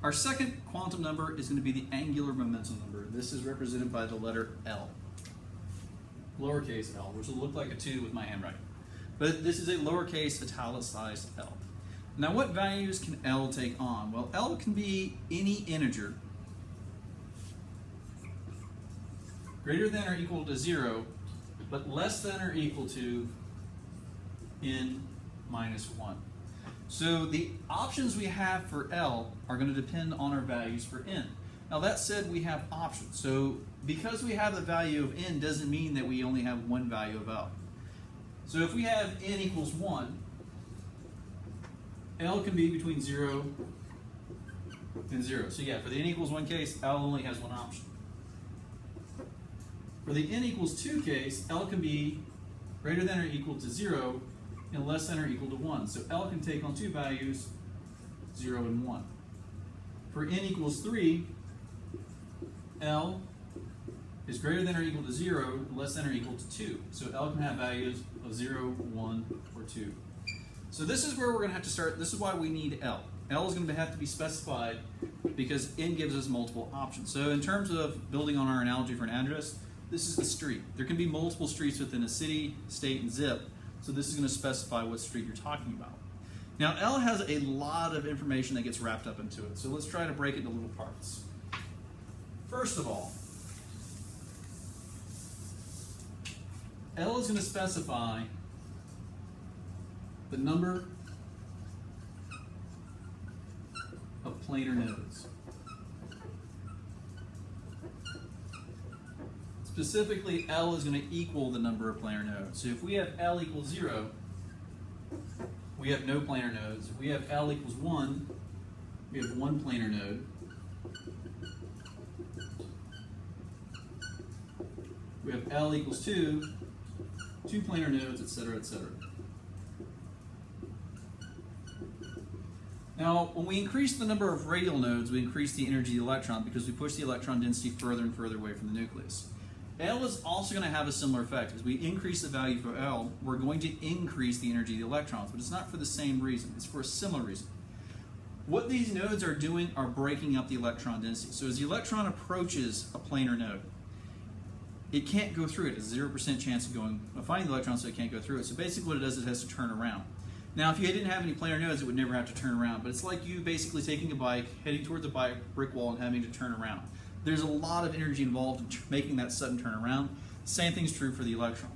Our second quantum number is going to be the angular momentum number. This is represented by the letter L, lowercase l, which will look like a 2 with my handwriting. But this is a lowercase italicized L. Now what values can L take on? Well, L can be any integer greater than or equal to 0, but less than or equal to n minus 1. So the options we have for L are going to depend on our values for n. Now that said, we have options. So because we have the value of n doesn't mean that we only have one value of L. So if we have n equals 1, L can be between 0 and 0. So yeah, for the n equals 1 case, L only has one option. For the n equals 2 case, L can be greater than or equal to 0 and less than or equal to 1. So L can take on two values, 0 and 1. For n equals 3, L is greater than or equal to 0, less than or equal to 2. So L can have values of 0, 1, or 2. So this is where we're going to have to start. This is why we need L. L is going to have to be specified because n gives us multiple options. So in terms of building on our analogy for an address, this is the street. There can be multiple streets within a city, state, and zip. So this is going to specify what street you're talking about. Now L has a lot of information that gets wrapped up into it. So let's try to break it into little parts. First of all, L is going to specify the number of planar nodes. Specifically, L is going to equal the number of planar nodes. So if we have L equals 0, we have no planar nodes. If we have L equals 1, we have one planar node. We have L equals 2, two planar nodes, etc., etc. Now, when we increase the number of radial nodes, we increase the energy of the electron because we push the electron density further and further away from the nucleus. L is also going to have a similar effect. As we increase the value for L, we're going to increase the energy of the electrons, but it's not for the same reason. It's for a similar reason. What these nodes are doing are breaking up the electron density. So as the electron approaches a planar node, it can't go through it. It's a 0% chance of finding the electron, so it can't go through it. So basically what it does is it has to turn around. Now, if you didn't have any planar nodes, it would never have to turn around. But it's like you basically taking a bike, heading towards a brick wall, and having to turn around. There's a lot of energy involved in making that sudden turnaround. Same thing's true for the electron.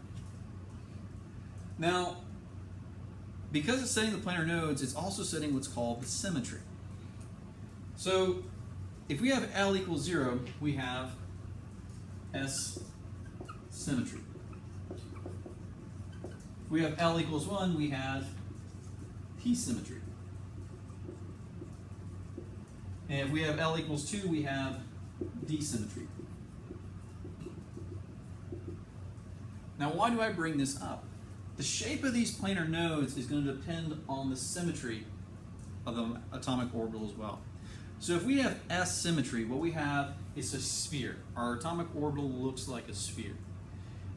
Now, because it's setting the planar nodes, it's also setting what's called the symmetry. So, if we have L equals 0, we have S symmetry. If we have L equals 1, we have P symmetry. And if we have L equals 2, we have D symmetry. Now, why do I bring this up? The shape of these planar nodes is going to depend on the symmetry of the atomic orbital as well. So if we have S symmetry, what we have is a sphere. Our atomic orbital looks like a sphere.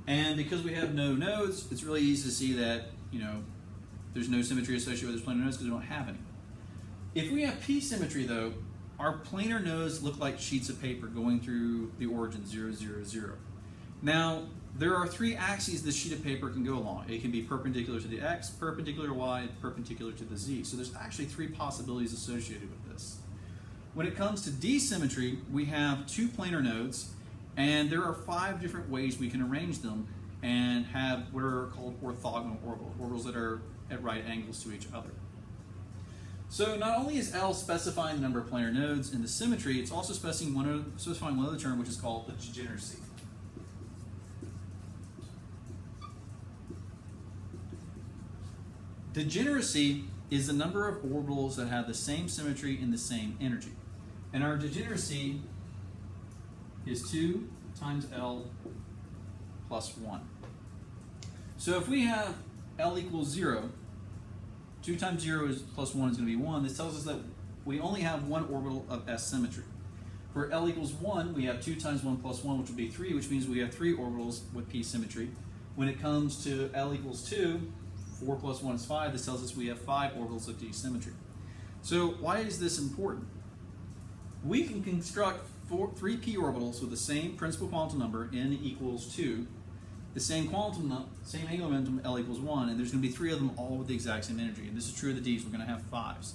And because we have no nodes, it's really easy to see that, there's no symmetry associated with those planar nodes because we don't have any. If we have P symmetry, though, our planar nodes look like sheets of paper going through the origin 0, 0, 0. Now, there are three axes this sheet of paper can go along. It can be perpendicular to the X, perpendicular to Y, and perpendicular to the Z. So there's actually three possibilities associated with this. When it comes to D symmetry, we have two planar nodes, and there are 5 different ways we can arrange them and have what are called orthogonal orbitals that are at right angles to each other. So not only is L specifying the number of planar nodes in the symmetry, it's also specifying one other term, which is called the degeneracy. Degeneracy is the number of orbitals that have the same symmetry and the same energy. And our degeneracy is 2 times L plus 1. So if we have L equals 0, 2 times 0 plus 1 is going to be 1. This tells us that we only have one orbital of S symmetry. For L equals 1, we have 2 times 1 plus 1, which would be 3, which means we have 3 orbitals with P symmetry. When it comes to L equals 2, 4 plus 1 is 5. This tells us we have 5 orbitals of D symmetry. So why is this important? we can construct three p orbitals with the same principal quantum number, n equals 2, the same same angular momentum, L equals 1, and there's going to be 3 of them all with the exact same energy. And this is true of the Ds. We're going to have 5s.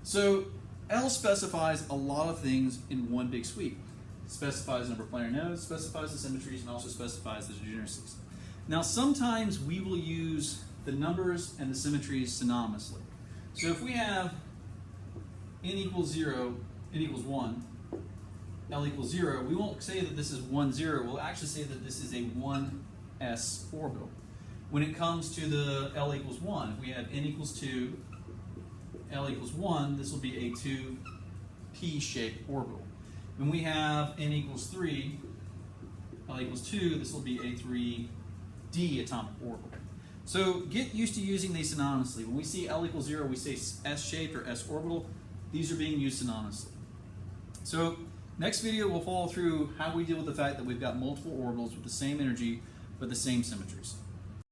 So L specifies a lot of things in one big sweep. It specifies the number of planar nodes, specifies the symmetries, and also specifies the degeneracies. Now, sometimes we will use the numbers and the symmetries synonymously. So if we have n equals 0, n equals 1, L equals 0, we won't say that this is 1, 0. We'll actually say that this is a 1s orbital. When it comes to the L equals 1, if we have n equals 2, L equals 1, this will be a 2p-shaped orbital. When we have n equals 3, L equals 2, this will be a 3d atomic orbital. So get used to using these synonymously. When we see L equals 0, we say s-shaped or s orbital. These are being used synonymously. So next video, we'll follow through how we deal with the fact that we've got multiple orbitals with the same energy but the same symmetries.